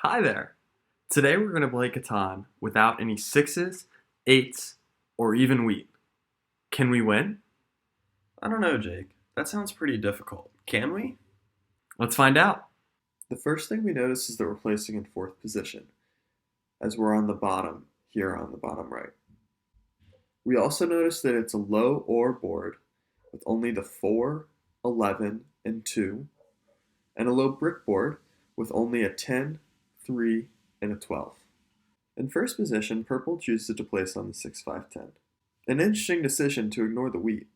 Hi there! Today we're going to play Catan without any sixes, eights, or even wheat. Can we win? I don't know, Jake. That sounds pretty difficult. Can we? Let's find out. The first thing we notice is that we're placing in fourth position, as we're on the bottom here on the bottom right. We also notice that it's a low or board with only the 4, 11, and 2, and a low brick board with only a 10, 3, and a 12. In first position, purple chooses to place on the 6, 5, 10. An interesting decision to ignore the wheat,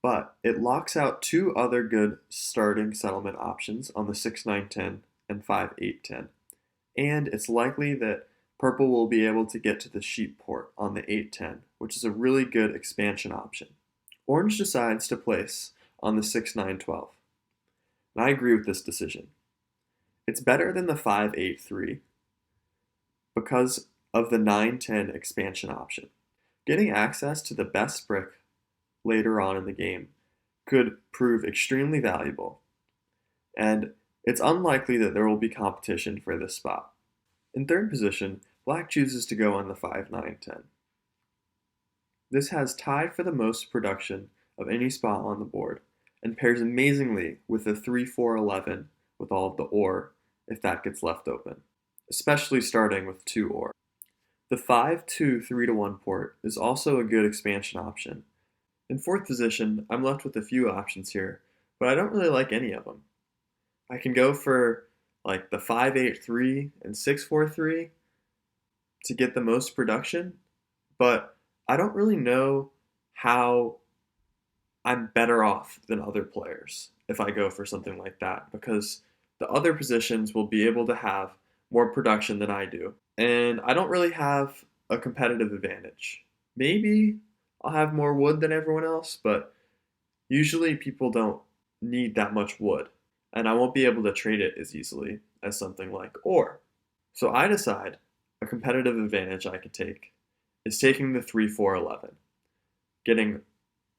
but it locks out two other good starting settlement options on the 6, 9, 10 and 5, 8, 10. And it's likely that purple will be able to get to the sheep port on the 8, 10, which is a really good expansion option. Orange decides to place on the 6, 9, 12. And I agree with this decision. It's better than the 5, 8, 3 because of the 9, 10 expansion option. Getting access to the best brick later on in the game could prove extremely valuable, and it's unlikely that there will be competition for this spot. In third position, black chooses to go on the 5, 9, 10. This has tied for the most production of any spot on the board, and pairs amazingly with the 3, 4, 11 with all of the ore if that gets left open, especially starting with 2 ore. The 5, 2, 3 to 1 port is also a good expansion option. In fourth position, I'm left with a few options here, but I don't really like any of them. I can go for like the 5, 8, 3 and 6, 4, 3 to get the most production, but I don't really know how I'm better off than other players if I go for something like that, because the other positions will be able to have more production than I do, and I don't really have a competitive advantage. Maybe I'll have more wood than everyone else, but usually people don't need that much wood, and I won't be able to trade it as easily as something like ore. So I decide a competitive advantage I could take is taking the 3, 4, 11, getting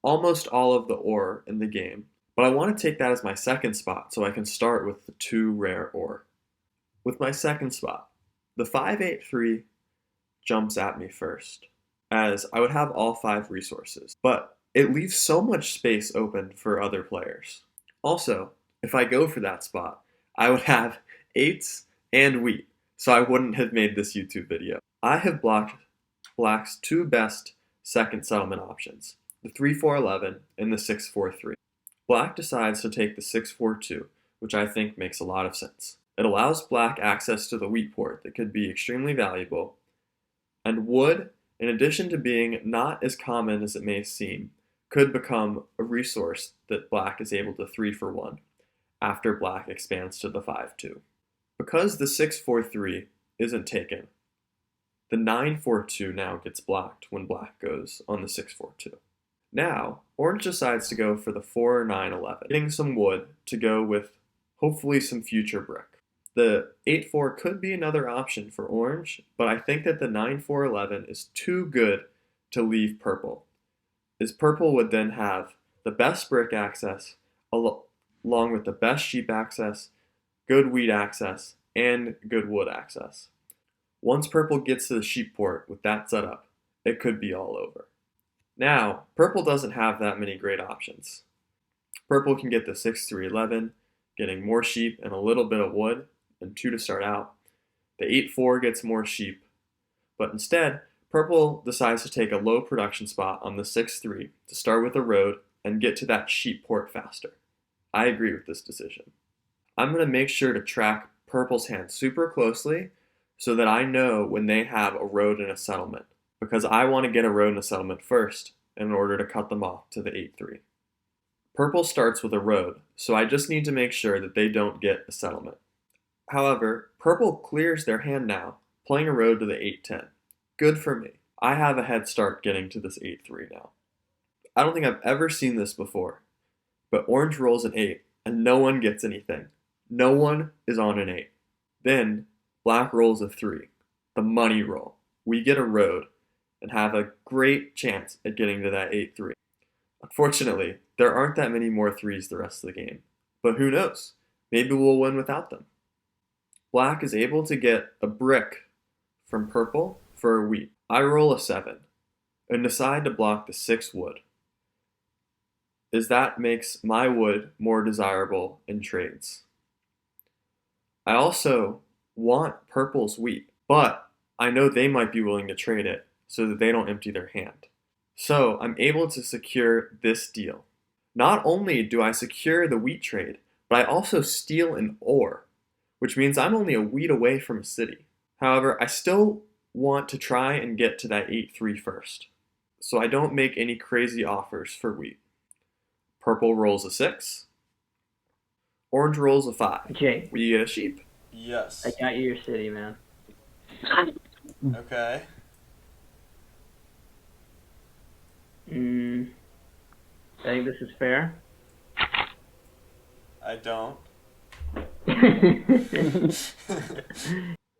almost all of the ore in the game, but I want to take that as my second spot so I can start with the 2 rare ore. With my second spot, the 5, 8, 3 jumps at me first, as I would have all 5 resources, but it leaves so much space open for other players. Also, if I go for that spot, I would have 8s and wheat, so I wouldn't have made this YouTube video. I have blocked black's 2 best second settlement options, the 3, 4, 11 and the 6, 4, 3. Black decides to take the 6, 4, 2, which I think makes a lot of sense. It allows black access to the wheat port that could be extremely valuable, and wood, in addition to being not as common as it may seem, could become a resource that black is able to 3 for 1 after black expands to the 5, 2. Because the 6, 4, 3 isn't taken, the 9, 4, 2 now gets blocked when black goes on the 6, 4, 2. Now, orange decides to go for the 4, 9, 11, getting some wood to go with hopefully some future brick. The 8, 4 could be another option for orange, but I think that the 9, 4, 11 is too good to leave purple, as purple would then have the best brick access along with the best sheep access, good wheat access, and good wood access. Once purple gets to the sheep port with that set up, it could be all over. Now, purple doesn't have that many great options. Purple can get the 6, 3, 11, getting more sheep and a little bit of wood, and 2 to start out. The 8, 4 gets more sheep, but instead, purple decides to take a low production spot on the 6, 3 to start with a road and get to that sheep port faster. I agree with this decision. I'm going to make sure to track purple's hand super closely so that I know when they have a road and a settlement, because I want to get a road and a settlement first in order to cut them off to the 8, 3. Purple starts with a road, so I just need to make sure that they don't get a settlement. However, purple clears their hand now, playing a road to the 8, 10. Good for me. I have a head start getting to this 8, 3 now. I don't think I've ever seen this before, but orange rolls an 8, and no one gets anything. No one is on an 8. Then, black rolls a 3, the money roll. We get a road, and have a great chance at getting to that 8, 3. Unfortunately, there aren't that many more 3s the rest of the game, but who knows? Maybe we'll win without them. Black is able to get a brick from purple for a wheat. I roll a 7 and decide to block the 6 wood, as that makes my wood more desirable in trades. I also want purple's wheat, but I know they might be willing to trade it so that they don't empty their hand. So I'm able to secure this deal. Not only do I secure the wheat trade, but I also steal an ore, which means I'm only a wheat away from a city. However, I still want to try and get to that 8-3 first, so I don't make any crazy offers for wheat. Purple rolls a 6. Orange rolls a 5. Jay, We get a sheep. Yes. I got you your city, man. Okay. I think this is fair. I don't.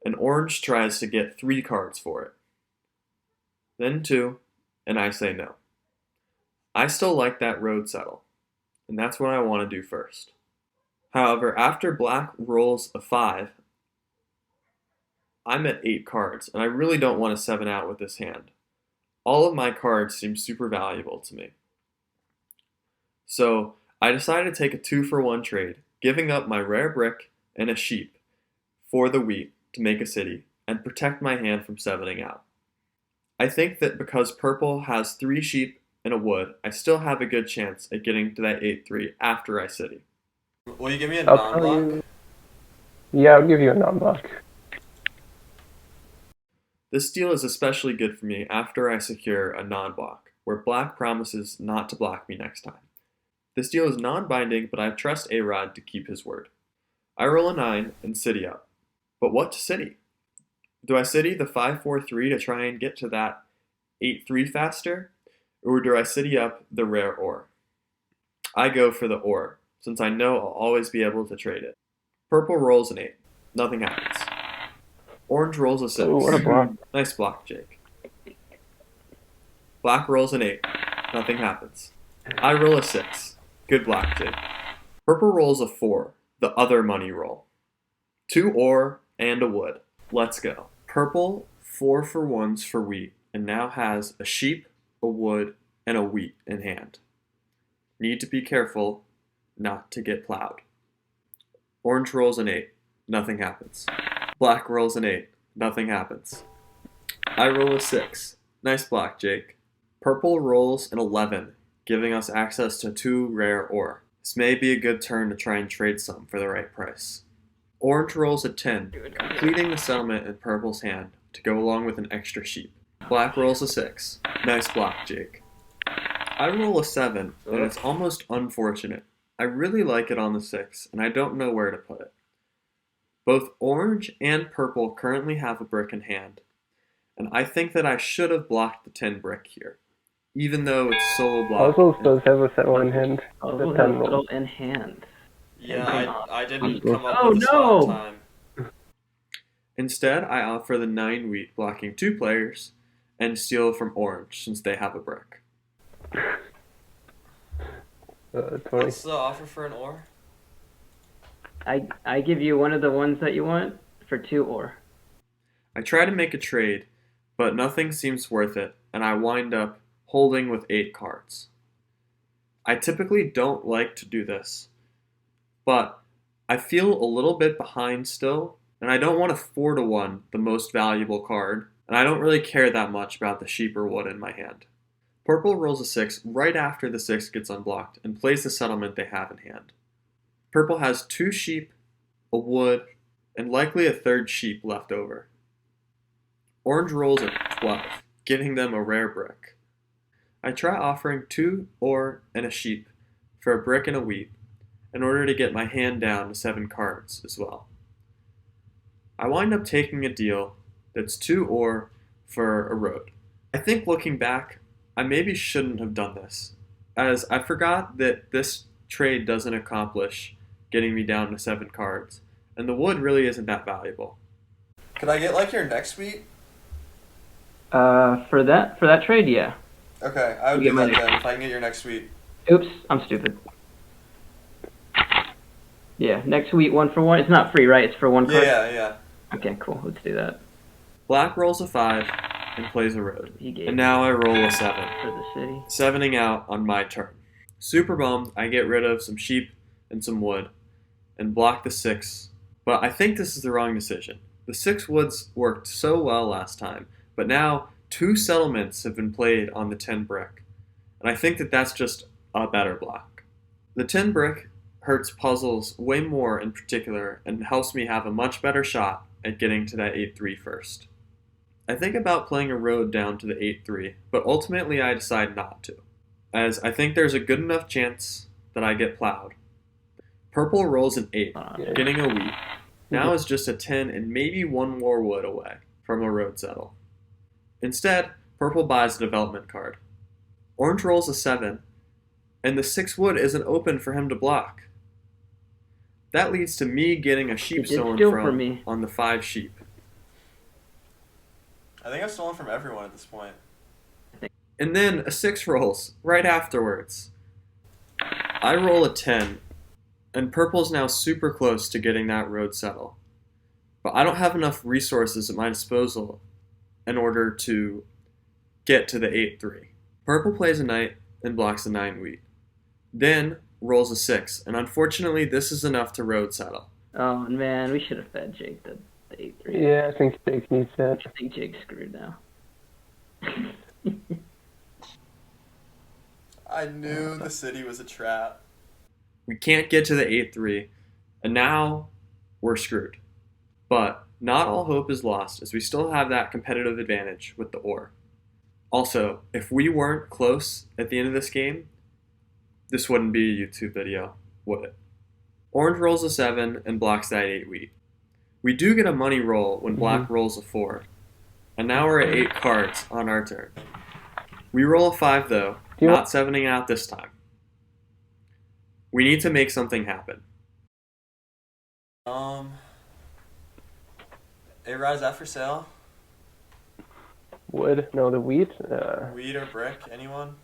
And orange tries to get 3 cards for it. Then 2, and I say no. I still like that road settle, and that's what I want to do first. However, after black rolls a 5, I'm at 8 cards, and I really don't want to 7 out with this hand. All of my cards seem super valuable to me. So I decided to take a 2-for-1 trade, giving up my rare brick and a sheep for the wheat to make a city and protect my hand from 7ing out. I think that because purple has 3 sheep and a wood, I still have a good chance at getting to that 8-3 after I city. Will you give me a I'll tell non-block? you. Yeah, I'll give you a non-block. This deal is especially good for me after I secure a non-block, where black promises not to block me next time. This deal is non-binding, but I trust A-Rod to keep his word. I roll a 9 and city up. But what to city? Do I city the 5-4-3 to try and get to that 8-3 faster? Or do I city up the rare ore? I go for the ore, since I know I'll always be able to trade it. Purple rolls an 8. Nothing happens. Orange rolls a 6. Oh, what a block. Nice block, Jake. Black rolls an 8. Nothing happens. I roll a 6. Good block, Jake. Purple rolls a 4. The other money roll. 2 ore and a wood. Let's go. Purple 4-for-1s for wheat and now has a sheep, a wood, and a wheat in hand. Need to be careful not to get plowed. Orange rolls an 8. Nothing happens. Black rolls an 8. Nothing happens. I roll a 6. Nice block, Jake. Purple rolls an 11, giving us access to 2 rare ore. This may be a good turn to try and trade some for the right price. Orange rolls a 10, completing the settlement in purple's hand to go along with an extra sheep. Black rolls a 6. Nice block, Jake. I roll a 7, and it's almost unfortunate. I really like it on the 6, and I don't know where to put it. Both orange and purple currently have a brick in hand, and I think that I should have blocked the 10 brick here, even though it's solo block. Puzzles does have a settle in hand. Oh, The we 10 have roll. little in hand. Yeah, I didn't come up Oh, with a smart no! time. Instead, I offer the 9 wheat, blocking 2 players, and steal from orange since they have a brick. 20. What's the offer for an ore? I give you one of the ones that you want for 2 ore. I try to make a trade, but nothing seems worth it, and I wind up holding with 8 cards. I typically don't like to do this, but I feel a little bit behind still, and I don't want to 4-1 the most valuable card, and I don't really care that much about the sheep or wood in my hand. Purple rolls a 6 right after the 6 gets unblocked and plays the settlement they have in hand. Purple has 2 sheep, a wood, and likely a 3rd sheep left over. Orange rolls a 12, giving them a rare brick. I try offering 2 ore and a sheep for a brick and a wheat in order to get my hand down to 7 cards as well. I wind up taking a deal that's 2 ore for a road. I think looking back, I maybe shouldn't have done this, as I forgot that this trade doesn't accomplish getting me down to 7 cards, and the wood really isn't that valuable. Could I get like your next wheat? For that trade, yeah. Okay, I would You do get that my- then if I can get your next wheat. Oops, I'm stupid. Yeah, next wheat 1 for 1. It's not free, right? It's for 1 card? Yeah. Okay, cool. Let's do that. Black rolls a 5 and plays a road. He gave And now I roll a 7. for the city. 7ing out on my turn. Super bummed, I get rid of some sheep and some wood and block the 6. But I think this is the wrong decision. The 6 woods worked so well last time, but now 2 settlements have been played on the 10 brick. And I think that that's just a better block. The 10 brick hurts puzzles way more in particular and helps me have a much better shot at getting to that 8-3 first. I think about playing a road down to the 8-3, but ultimately I decide not to, as I think there's a good enough chance that I get plowed. Purple rolls an 8, getting a wheat. Now is just a 10 and maybe 1 more wood away from a road settle. Instead, purple buys a development card. Orange rolls a 7, and the 6 wood isn't open for him to block. That leads to me getting a sheep stolen from on the 5 sheep. I think I've stolen from everyone at this point. And then a 6 rolls right afterwards. I roll a 10, and purple's now super close to getting that road settle. But I don't have enough resources at my disposal in order to get to the 8-3. Purple plays a knight and blocks a 9 wheat. Then rolls a 6, and unfortunately this is enough to road settle. Oh man, we should have fed Jake the 8-3. Yeah, I think Jake needs that. I think Jake's screwed now. I knew the city was a trap. We can't get to the 8-3, and now we're screwed. But not all hope is lost, as we still have that competitive advantage with the ore. Also, if we weren't close at the end of this game, this wouldn't be a YouTube video, would it? Orange rolls a 7 and blocks that 8 wheat. We do get a money roll when black rolls a 4, and now we're at 8 cards on our turn. We roll a 5 though, not 7ing out this time. We need to make something happen. A-Rod, is that for sale? Wood? No, the wheat? Wheat or brick? Anyone?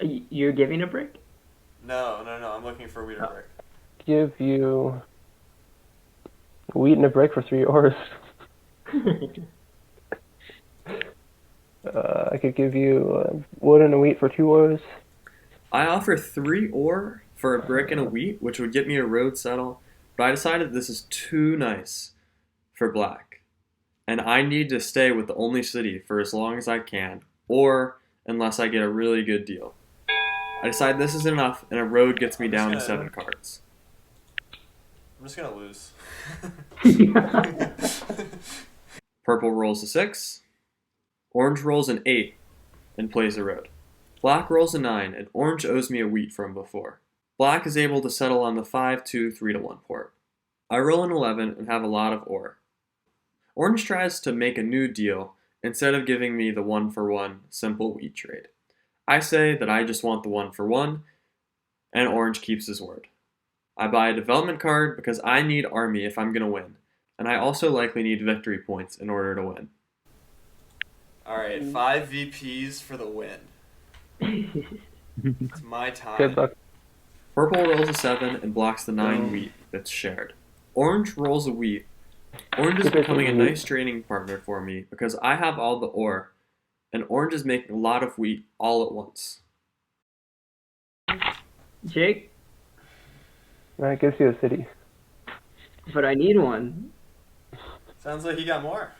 You're giving a brick? No. I'm looking for wheat or brick. Give you wheat and a brick for 3 ores. I could give you wood and a wheat for 2 ores. I offer 3 ore for a brick and a wheat, which would get me a road settle, but I decided this is too nice for black. And I need to stay with the only city for as long as I can, or unless I get a really good deal. I decide this is enough, and a road gets me down to 7 cards. I'm just gonna lose. Purple rolls a 6, orange rolls an 8, and plays a road. Black rolls a 9, and orange owes me a wheat from before. Black is able to settle on the 5-2 3-1 port. I roll an 11 and have a lot of ore. Orange tries to make a new deal instead of giving me the 1-for-1 simple wheat trade. I say that I just want the 1-for-1, and orange keeps his word. I buy a development card because I need army if I'm going to win, and I also likely need victory points in order to win. Alright, 5 VPs for the win. It's my time. Good luck. Purple rolls a 7 and blocks the 9 wheat that's shared. Orange rolls a wheat. Orange is becoming a nice trading partner for me because I have all the ore, and orange is making a lot of wheat all at once. Jake? That gives you a city. But I need one. Sounds like he got more.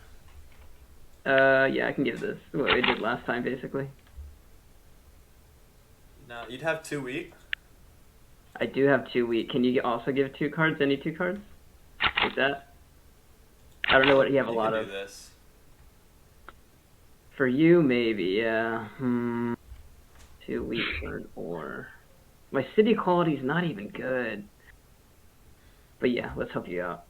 Yeah, I can give this. What we did last time, basically. No, you'd have 2 wheat. I do have 2 wheat. Can you also give 2 cards? Any 2 cards? Like that? I don't know what you have a lot of. Do this. For you, maybe, yeah. 2 wheat for an ore. My city quality's not even good. But yeah, let's help you out.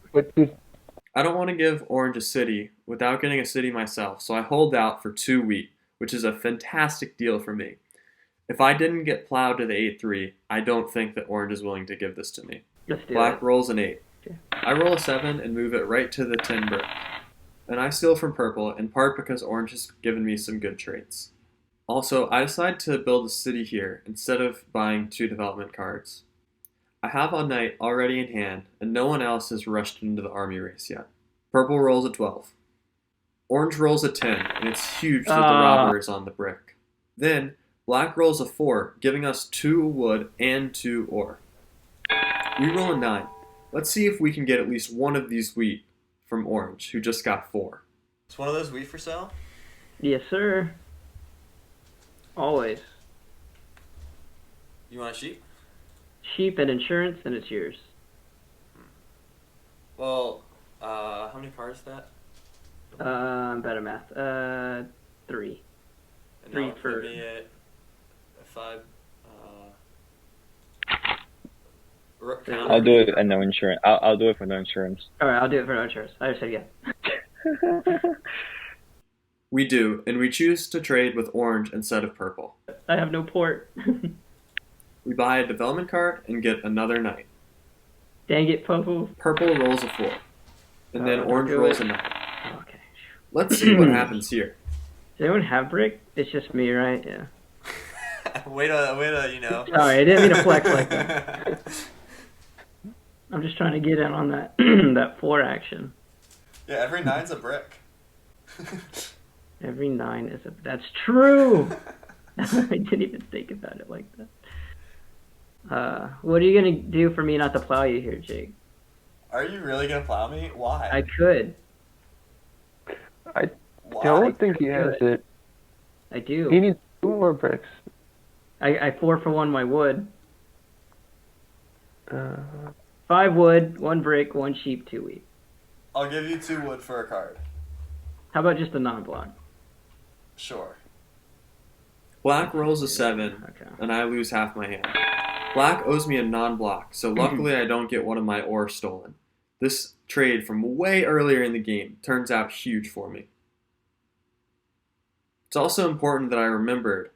I don't want to give orange a city without getting a city myself, so I hold out for 2 wheat, which is a fantastic deal for me. If I didn't get plowed to the 8-3, I don't think that orange is willing to give this to me. Let's do Black it. rolls an 8. Okay. I roll a 7 and move it right to the 10 brick. And I steal from purple, in part because orange has given me some good traits. Also, I decide to build a city here instead of buying 2 development cards. I have a knight already in hand, and no one else has rushed into the army race yet. Purple rolls a 12. Orange rolls a 10, and it's huge that the robber is on the brick. Then, black rolls a 4, giving us 2 wood and 2 ore. We roll a 9. Let's see if we can get at least one of these wheat from orange, who just got 4. Is one of those wheat for sale? Yes, sir. Always. You want a sheep? Sheep and insurance, and it's yours. Well, how many cards is that? Better math. 3. And Three that'll put for- me at 5. I'll do it and no insurance. I'll do it for no insurance. Alright, I'll do it for no insurance. I just said yeah. We do, and we choose to trade with orange instead of purple. I have no port. We buy a development card and get another knight. Dang it, Popo. Purple rolls a 4, and then Don't orange do rolls it. a 9. Okay. Let's see what happens here. Does anyone have brick? It's just me, right? Yeah. way to, you know. Sorry, I didn't mean to flex like that. I'm just trying to get in on that that 4 action. Yeah, every 9's a brick. Every 9 is a... That's true! I didn't even think about it like that. What are you gonna do for me not to plow you here, Jake? Are you really gonna plow me? Why? I could. I Why? don't think he has it. I do. He needs 2 more bricks. I 4 for 1 my wood. Uh, 5 wood, 1 brick, 1 sheep, 2 wheat. I'll give you 2 wood for a card. How about just a non-block? Sure. Black rolls a 7, Okay. and I lose half my hand. Black owes me a non-block, so luckily I don't get one of my ore stolen. This trade from way earlier in the game turns out huge for me. It's also important that I remembered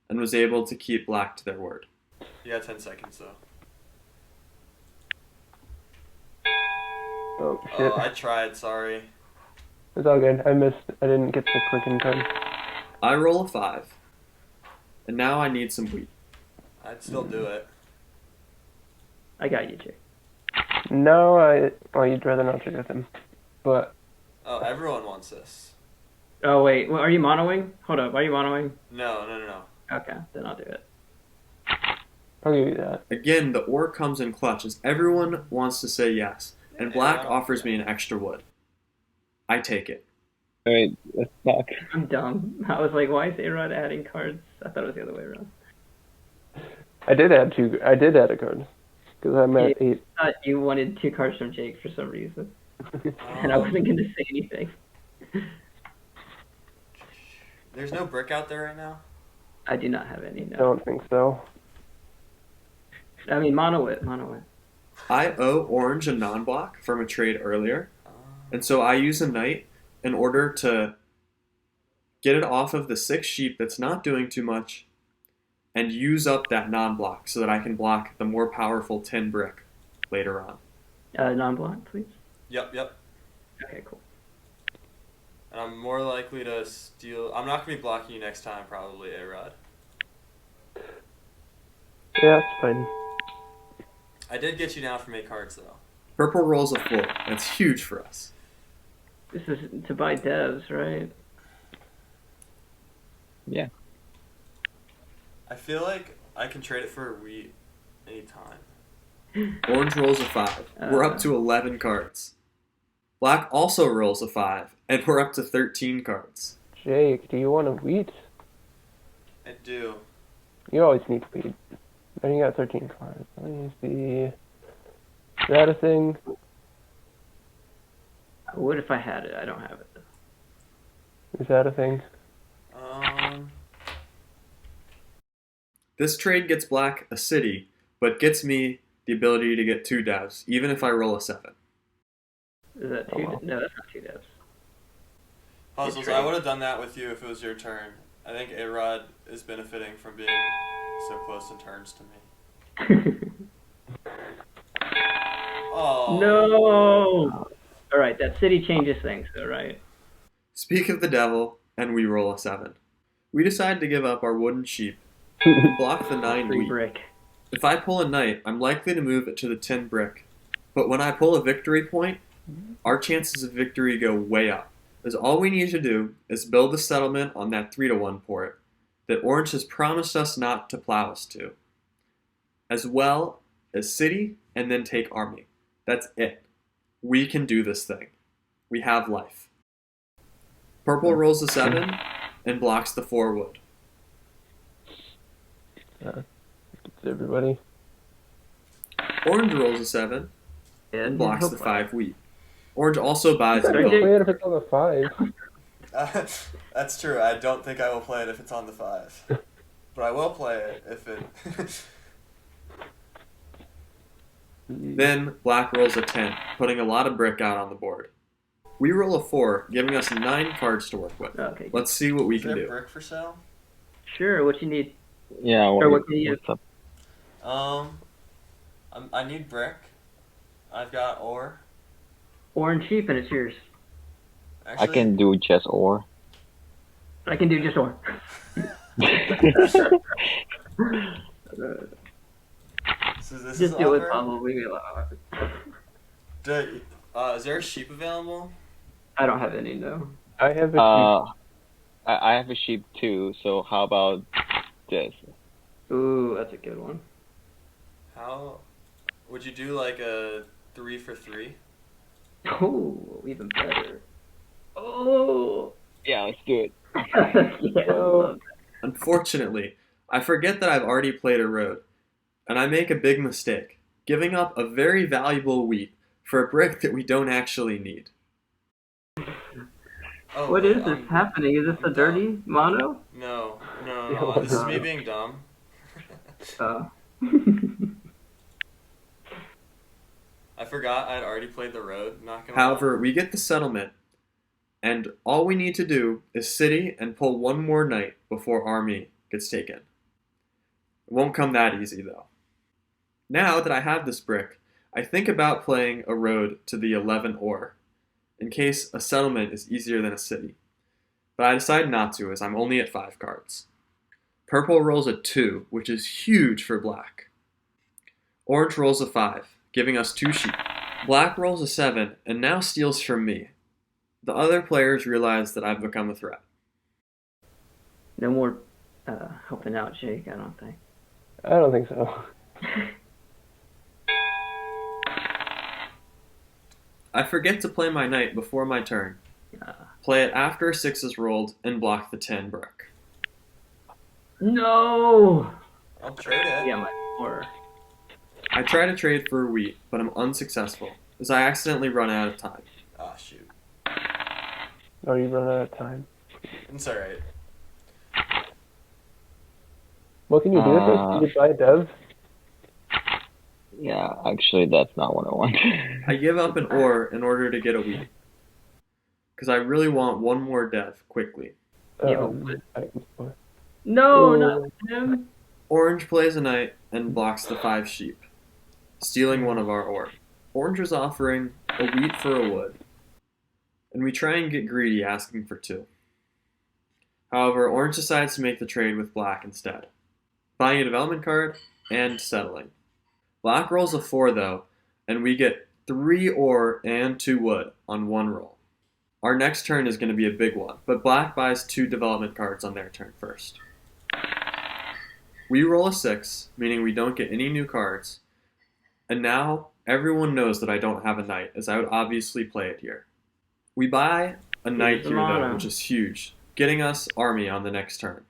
and was able to keep black to their word. You got 10 seconds though. oh shit. Oh, I tried. Sorry. It's all good. I missed. I didn't get the click in time. I roll a 5, and now I need some wheat. I'd still do it. I got you, Jake. No, well, you'd rather not trade with him. But Oh, everyone wants this. Oh, wait. Well, are you monoing? Hold up. Are you monoing? No. Okay, then I'll do it. I'll give you that. Again, the ore comes in clutch as everyone wants to say yes, and black Yeah. offers me an extra wood. I take it. Wait, let's talk. I'm dumb. I was like, why is A-Rod adding cards? I thought it was the other way around. I did add a card. Because I'm at 8. I thought you wanted 2 cards from Jake for some reason. And I wasn't going to say anything. There's no brick out there right now? I do not have any, no. Don't think so. I mean, mono it. I owe orange a non-block from a trade earlier, and so I use a knight in order to get it off of the 6 sheep that's not doing too much and use up that non-block so that I can block the more powerful 10 brick later on. Non-block, please. Yep. Okay, cool. And I'm more likely to steal. I'm not gonna be blocking you next time, probably, A-Rod. Yeah, that's fine. I did get you down from 8 cards though. Purple rolls a 4. That's huge for us. This is to buy devs, right? Yeah. I feel like I can trade it for wheat anytime. Orange rolls a 5. We're up to 11 cards. Black also rolls a 5, and we're up to 13 cards. Jake, do you want a wheat? I do. You always need wheat. And you got 13 cards. Let me see. Is that a thing? I would if I had it. I don't have it. Is that a thing? This trade gets black a city, but gets me the ability to get 2 devs, even if I roll a 7. Is that 2? wow. No, that's not 2 devs. Puzzles, I would have done that with you if it was your turn. I think A-Rod is benefiting from being so close in turns to me. Oh. No! Alright, that city changes things, though, right? Speak of the devil, and we roll a 7. We decide to give up our wooden sheep and block the 9 Free wheat. brick. If I pull a knight, I'm likely to move it to the 10 brick. But when I pull a victory point, our chances of victory go way up. As all we need to do is build a settlement on that 3-1 port that Orange has promised us not to plow us to, as well as city and then take army. That's it. We can do this thing. We have life. Purple rolls a 7 and blocks the 4 wood. It's everybody. Orange rolls a 7 Yeah, and blocks the hope 5 wheat. Orange also buys I a don't building. play it if it's on the 5. That's true. I don't think I will play it if it's on the 5. But I will play it if it... Then black rolls a 10, putting a lot of brick out on the board. We roll a 4, giving us 9 cards to work with. Okay. Let's see what we Is can there do. brick for sale? Sure, what you need? Yeah, Or what can you what's up? I need brick. I've got ore. Orange sheep and it's yours. I can do just ore. I can do just ore. So this Just is do it, offer? probably. Is there a sheep available? I don't have any, no. I have a I have a sheep too. So how about this? Ooh, that's a good one. How would you do like a 3 for 3? Oh, even better. Oh, Yeah, let's do it. yeah. I love that. Unfortunately, I forget that I've already played a road, and I make a big mistake, giving up a very valuable wheat for a brick that we don't actually need. Oh, What wait, is this happening? Is this a dirty mono? No. Yeah, This is me being dumb. I forgot I'd already played the road. Not gonna However, we get the settlement, and all we need to do is city and pull one more knight before army gets taken. It won't come that easy, though. Now that I have this brick, I think about playing a road to the 11 ore, in case a settlement is easier than a city. But I decide not to, as I'm only at 5 cards. Purple rolls a 2, which is huge for black. Orange rolls a 5, giving us 2 sheep. Black rolls a 7, and now steals from me. The other players realize that I've become a threat. No more helping out Jake, I don't think. I don't think so. I forget to play my knight before my turn. Play it after a 6 is rolled, and block the 10 brick. No! I'll trade it. Yeah, my 4. I try to trade for a wheat, but I'm unsuccessful, as I accidentally run out of time. Ah, shoot. Oh, you run out of time. It's alright. What can you do with this? Can you buy a dev? Yeah, actually, that's not what I want. I give up an ore in order to get a wheat, because I really want one more dev quickly. Yeah, No, Ooh. not him. Orange plays a knight and blocks the 5 sheep, stealing one of our ore. Orange is offering a wheat for a wood, and we try and get greedy, asking for 2. However, Orange decides to make the trade with black instead, buying a development card and settling. Black rolls a 4 though, and we get 3 ore and 2 wood on 1 roll. Our next turn is going to be a big one, but black buys 2 development cards on their turn first. We roll a 6, meaning we don't get any new cards, and now everyone knows that I don't have a knight, as I would obviously play it here. We buy a knight here though, which is huge, getting us army on the next turn.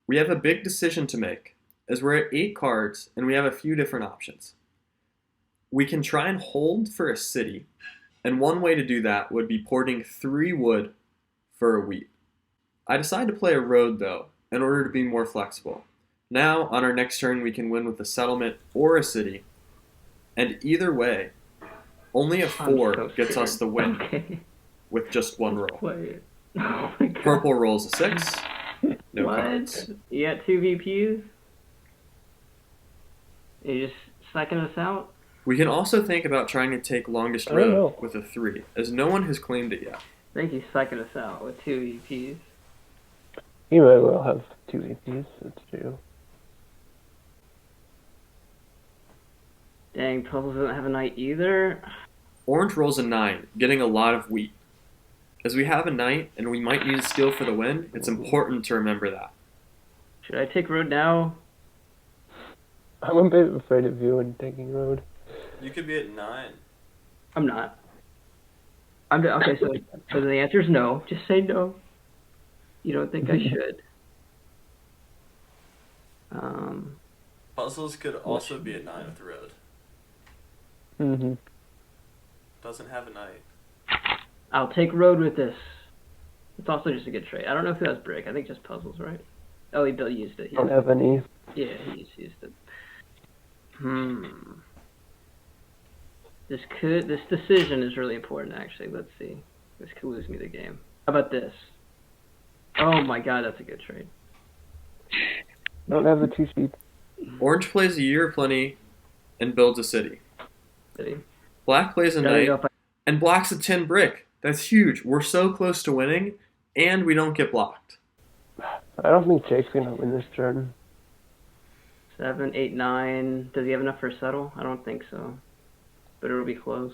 We have a big decision to make, as we're at 8 cards and we have a few different options. We can try and hold for a city, and one way to do that would be porting 3 wood for a wheat. I decide to play a road though, in order to be more flexible. Now, on our next turn, we can win with a settlement or a city, and either way, only a 4 gets us the win Okay. with just 1 roll. Play it. Oh my God. Purple rolls a 6, no What? cards. You got 2 VPs? You just psyching us out? We can also think about trying to take longest I don't know. road with a 3, as no one has claimed it yet. I think he's psyching us out with 2 VPs. You might well have 2 APs, that's true. Dang, Puzzles doesn't have a knight either. Orange rolls a 9, getting a lot of wheat. As we have a knight and we might need a steal for the win, it's important to remember that. Should I take road now? I'm a bit afraid of you and taking road. You could be at 9. I'm not. Okay, so the answer is no. Just say no. You don't think I should. Puzzles could also be at 9 with road. Mm-hmm. Doesn't have a knight. I'll take road with this. It's also just a good trade. I don't know if he has brick. I think just puzzles, right? Oh, he used it. I don't have any. Yeah, he used it. This decision is really important, actually. Let's see. This could lose me the game. How about this? Oh my god, that's a good trade. Don't have the 2 sheep. Orange plays a year of plenty and builds a city. City. Black plays a Gotta knight go if I- and blocks a 10 brick. That's huge. We're so close to winning, and we don't get blocked. I don't think Jake's gonna win this turn. 7, 8, 9. Does he have enough for a settle? I don't think so. But it'll be close.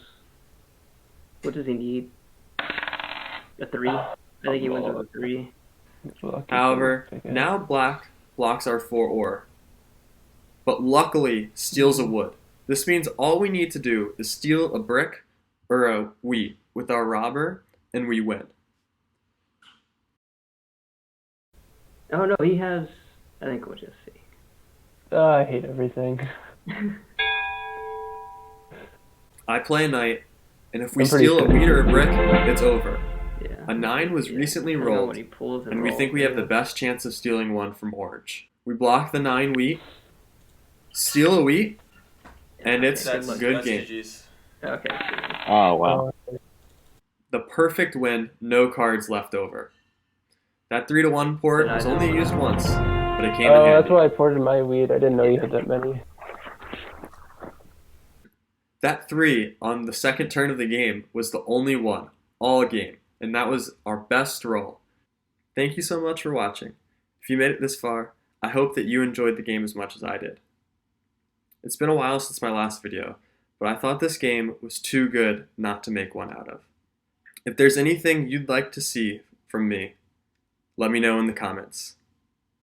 What does he need? A 3? I think he wins with a 3. However, now black blocks our 4 ore, but luckily steals a wood. This means all we need to do is steal a brick or a wheat with our robber, and we win. Oh no, he has. I think we'll just see. I hate everything. I play a knight, and if we I'm pretty steal a sure. wheat or a brick, it's over. Yeah. A 9 was recently I know rolled, when he pulls and we rolls, think we have yeah. the best chance of stealing one from orange. We block the 9 wheat, steal a wheat, and it's a That's good game. GG's. Okay. Oh, wow. The perfect win, no cards left over. That 3-1 port was only used once, but it came in Oh, handy. that's why I ported my weed. I didn't know you had that many. That 3 on the second turn of the game was the only one, all game, and that was our best roll. Thank you so much for watching. If you made it this far, I hope that you enjoyed the game as much as I did. It's been a while since my last video, but I thought this game was too good not to make one out of. If there's anything you'd like to see from me, let me know in the comments.